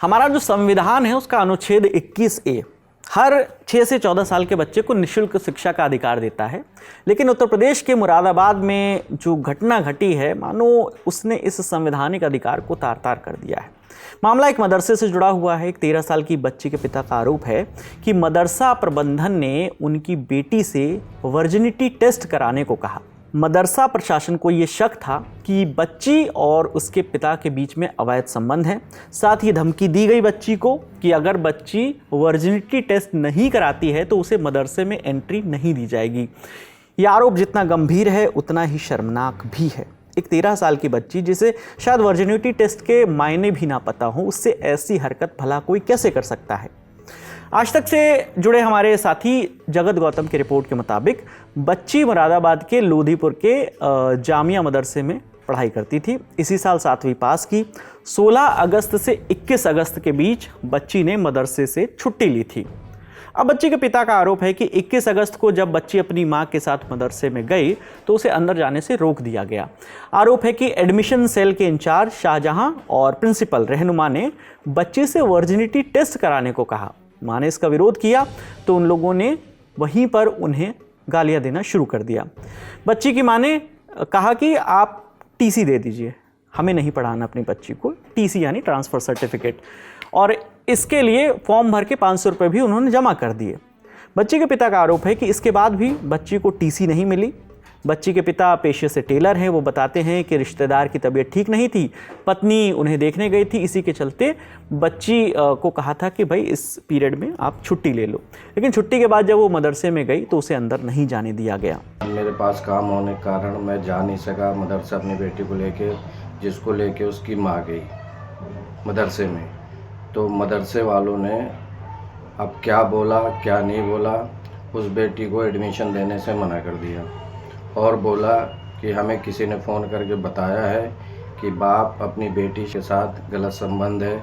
हमारा जो संविधान है उसका अनुच्छेद 21A हर 6 से 14 साल के बच्चे को निःशुल्क शिक्षा का अधिकार देता है। लेकिन उत्तर प्रदेश के मुरादाबाद में जो घटना घटी है, मानो उसने इस संवैधानिक अधिकार को तार तार कर दिया है। मामला एक मदरसे से जुड़ा हुआ है। एक 13 साल की बच्ची के पिता का आरोप है कि मदरसा प्रबंधन ने उनकी बेटी से वर्जिनिटी टेस्ट कराने को कहा। मदरसा प्रशासन को ये शक था कि बच्ची और उसके पिता के बीच में अवैध संबंध है। साथ ही धमकी दी गई बच्ची को कि अगर बच्ची वर्जिनिटी टेस्ट नहीं कराती है तो उसे मदरसे में एंट्री नहीं दी जाएगी। यह आरोप जितना गंभीर है उतना ही शर्मनाक भी है। एक 13 साल की बच्ची जिसे शायद वर्जिनिटी टेस्ट के मायने भी ना पता हो, उससे ऐसी हरकत भला कोई कैसे कर सकता है। आज तक से जुड़े हमारे साथी जगत गौतम की रिपोर्ट के मुताबिक बच्ची मुरादाबाद के लोधीपुर के जामिया मदरसे में पढ़ाई करती थी। इसी साल 7वीं पास की। 16 अगस्त से 21 अगस्त के बीच बच्ची ने मदरसे से छुट्टी ली थी। अब बच्ची के पिता का आरोप है कि 21 अगस्त को जब बच्ची अपनी मां के साथ मदरसे में गई तो उसे अंदर जाने से रोक दिया गया। आरोप है कि एडमिशन सेल के इंचार्ज शाहजहां और प्रिंसिपल रहनुमा ने बच्ची से वर्जिनिटी टेस्ट कराने को कहा। मां ने इसका विरोध किया तो उन लोगों ने वहीं पर उन्हें गालियां देना शुरू कर दिया। बच्ची की मां ने कहा कि आप टीसी दे दीजिए, हमें नहीं पढ़ाना अपनी बच्ची को। टीसी यानी ट्रांसफ़र सर्टिफिकेट। और इसके लिए फॉर्म भर के 500 रुपये भी उन्होंने जमा कर दिए। बच्ची के पिता का आरोप है कि इसके बाद भी बच्ची को टीसी नहीं मिली। बच्ची के पिता पेशे से टेलर हैं। वो बताते हैं कि रिश्तेदार की तबीयत ठीक नहीं थी, पत्नी उन्हें देखने गई थी, इसी के चलते बच्ची को कहा था कि भाई इस पीरियड में आप छुट्टी ले लो। लेकिन छुट्टी के बाद जब वो मदरसे में गई तो उसे अंदर नहीं जाने दिया गया। मेरे पास काम होने के कारण मैं जा नहीं सका मदरसा अपनी बेटी को लेके, जिसको लेके उसकी माँ गई मदरसे में। तो मदरसे वालों ने अब क्या बोला क्या नहीं बोला, उस बेटी को एडमिशन देने से मना कर दिया और बोला कि हमें किसी ने फ़ोन करके बताया है कि बाप अपनी बेटी के साथ गलत संबंध है,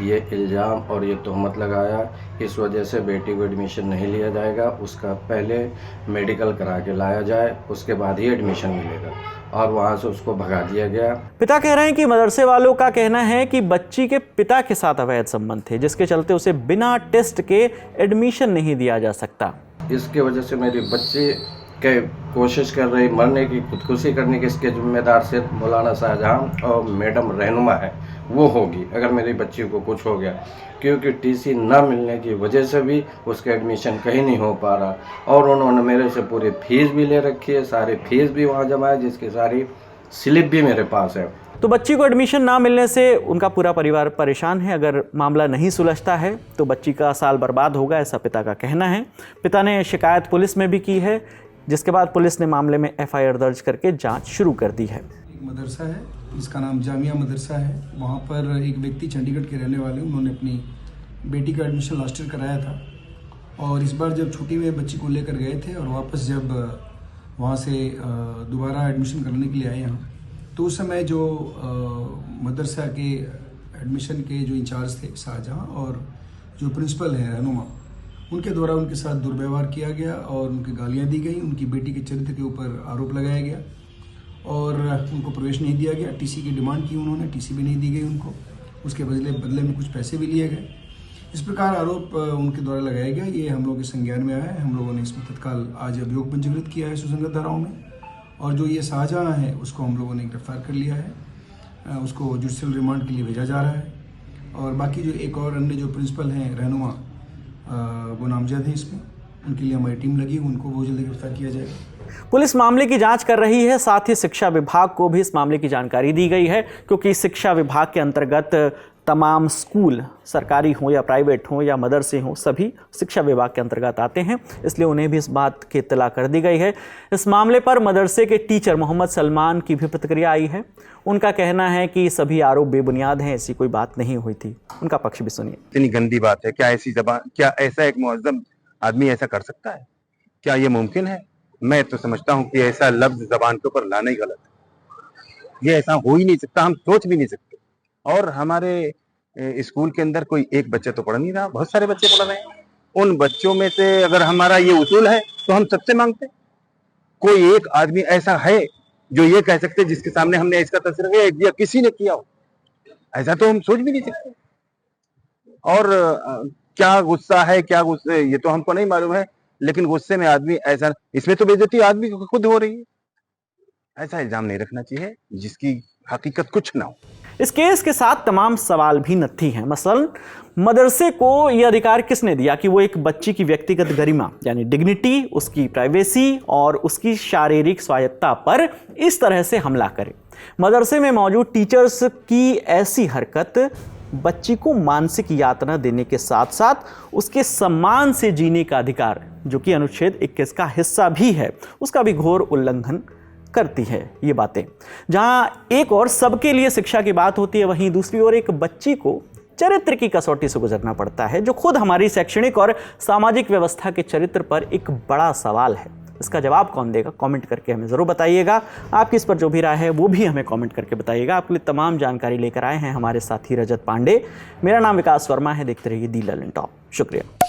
ये इल्ज़ाम और ये तहमत लगाया, इस वजह से बेटी को एडमिशन नहीं लिया जाएगा। उसका पहले मेडिकल करा के लाया जाए, उसके बाद ही एडमिशन मिलेगा। और वहाँ से उसको भगा दिया गया। पिता कह रहे हैं कि मदरसे वालों का कहना है कि बच्ची के पिता के साथ अवैध संबंध थे, जिसके चलते उसे बिना टेस्ट के एडमिशन नहीं दिया जा सकता। इसके वजह से मेरी बच्ची के कोशिश कर रही मरने की, खुदकुशी करने की, इसके जिम्मेदार से मौलाना शाहजहां और मैडम रहनुमा है, वो होगी अगर मेरी बच्ची को कुछ हो गया। क्योंकि टीसी ना मिलने की वजह से भी उसका एडमिशन कहीं नहीं हो पा रहा और उन्होंने मेरे से पूरी फीस भी ले रखी है, सारी फीस भी वहाँ जमा है, जिसकी सारी स्लिप भी मेरे पास है। तो बच्ची को एडमिशन ना मिलने से उनका पूरा परिवार परेशान है। अगर मामला नहीं सुलझता है तो बच्ची का साल बर्बाद होगा, ऐसा पिता का कहना है। पिता ने शिकायत पुलिस में भी की है, जिसके बाद पुलिस ने मामले में FIR दर्ज करके जांच शुरू कर दी है। एक मदरसा है जिसका नाम जामिया मदरसा है। वहाँ पर एक व्यक्ति चंडीगढ़ के रहने वाले, उन्होंने अपनी बेटी का एडमिशन लास्ट ईयर कराया था और इस बार जब छुट्टी में बच्ची को लेकर गए थे और वापस जब वहाँ से दोबारा एडमिशन कराने के लिए आए यहाँ, तो उस समय जो मदरसा के एडमिशन के जो इंचार्ज थे शाहजहां और जो प्रिंसिपल हैं रहनुमा, उनके द्वारा उनके साथ दुर्व्यवहार किया गया और उनकी गालियां दी गई। उनकी बेटी के चरित्र के ऊपर आरोप लगाया गया और उनको प्रवेश नहीं दिया गया। टीसी की डिमांड की उन्होंने, टीसी भी नहीं दी गई उनको। उसके बदले में कुछ पैसे भी लिए गए। इस प्रकार आरोप उनके द्वारा लगाया गया। ये हम लोगों के संज्ञान में आया है। हम लोगों ने इसमें तत्काल आज अभियोग पंजीकृत किया है सुसंगत धाराओं में और जो ये शाहजहां है उसको हम लोगों ने गिरफ्तार कर लिया है। उसको जुडिशियल रिमांड के लिए भेजा जा रहा है और बाकी जो एक और अन्य जो प्रिंसिपल हैं रहनुमा, वो नामजद है इसमें, उनके लिए हमारी टीम लगी, उनको बहुत जल्दी गिरफ्तार किया जाएगा। पुलिस मामले की जांच कर रही है। साथ ही शिक्षा विभाग को भी इस मामले की जानकारी दी गई है, क्योंकि शिक्षा विभाग के अंतर्गत तमाम स्कूल, सरकारी हो या प्राइवेट हो या मदरसे हो, सभी शिक्षा विभाग के अंतर्गत आते हैं, इसलिए उन्हें भी इस बात की इत्तला कर दी गई है। इस मामले पर मदरसे के टीचर मोहम्मद सलमान की भी प्रतिक्रिया आई है। उनका कहना है कि सभी आरोप बेबुनियाद हैं, ऐसी कोई बात नहीं हुई थी। उनका पक्ष भी सुनिए। इतनी गंदी बात है, क्या ऐसी जबान, क्या ऐसा एक मुअज्जम आदमी ऐसा कर सकता है? क्या ये मुमकिन है? मैं तो समझता हूँ कि ऐसा लफ्ज जबान के ऊपर लाना ही गलत है। ये ऐसा हो ही नहीं सकता, हम सोच भी नहीं सकते। और हमारे स्कूल के अंदर कोई एक बच्चा तो पढ़ नहीं रहा, बहुत सारे बच्चे पढ़ रहे हैं। उन बच्चों में से अगर हमारा ये उसूल है तो हम सबसे मांगते हैं। कोई एक आदमी ऐसा है जो ये कह सकते जिसके सामने हमने इसका तस्वीर या किसी ने किया हो, ऐसा तो हम सोच भी नहीं सकते। और क्या गुस्सा है, क्या गुस्से, ये तो हमको नहीं मालूम है, लेकिन गुस्से में आदमी ऐसा, इसमें तो बेइज्जती आदमी को खुद हो रही है। ऐसा इल्जाम नहीं रखना चाहिए जिसकी हकीकत कुछ ना हो। इस केस के साथ तमाम सवाल भी नत्थी हैं। मसलन मदरसे को यह अधिकार किसने दिया कि वो एक बच्ची की व्यक्तिगत गरिमा यानी डिग्निटी, उसकी प्राइवेसी और उसकी शारीरिक स्वायत्ता पर इस तरह से हमला करे। मदरसे में मौजूद टीचर्स की ऐसी हरकत बच्ची को मानसिक यातना देने के साथ साथ उसके सम्मान से जीने का अधिकार, जो कि अनुच्छेद 21 का हिस्सा भी है, उसका भी घोर उल्लंघन करती है। ये बातें जहां एक और सबके लिए शिक्षा की बात होती है, वहीं दूसरी ओर एक बच्ची को चरित्र की कसौटी से गुजरना पड़ता है, जो खुद हमारी शैक्षणिक और सामाजिक व्यवस्था के चरित्र पर एक बड़ा सवाल है। इसका जवाब कौन देगा? कमेंट करके हमें ज़रूर बताइएगा। आपकी इस पर जो भी राय है वो भी हमें कमेंट करके बताइएगा। आपके लिए तमाम जानकारी लेकर आए हैं हमारे साथी रजत पांडे। मेरा नाम विकास वर्मा है। देखते रहिए दी लर्निंग टॉप। शुक्रिया।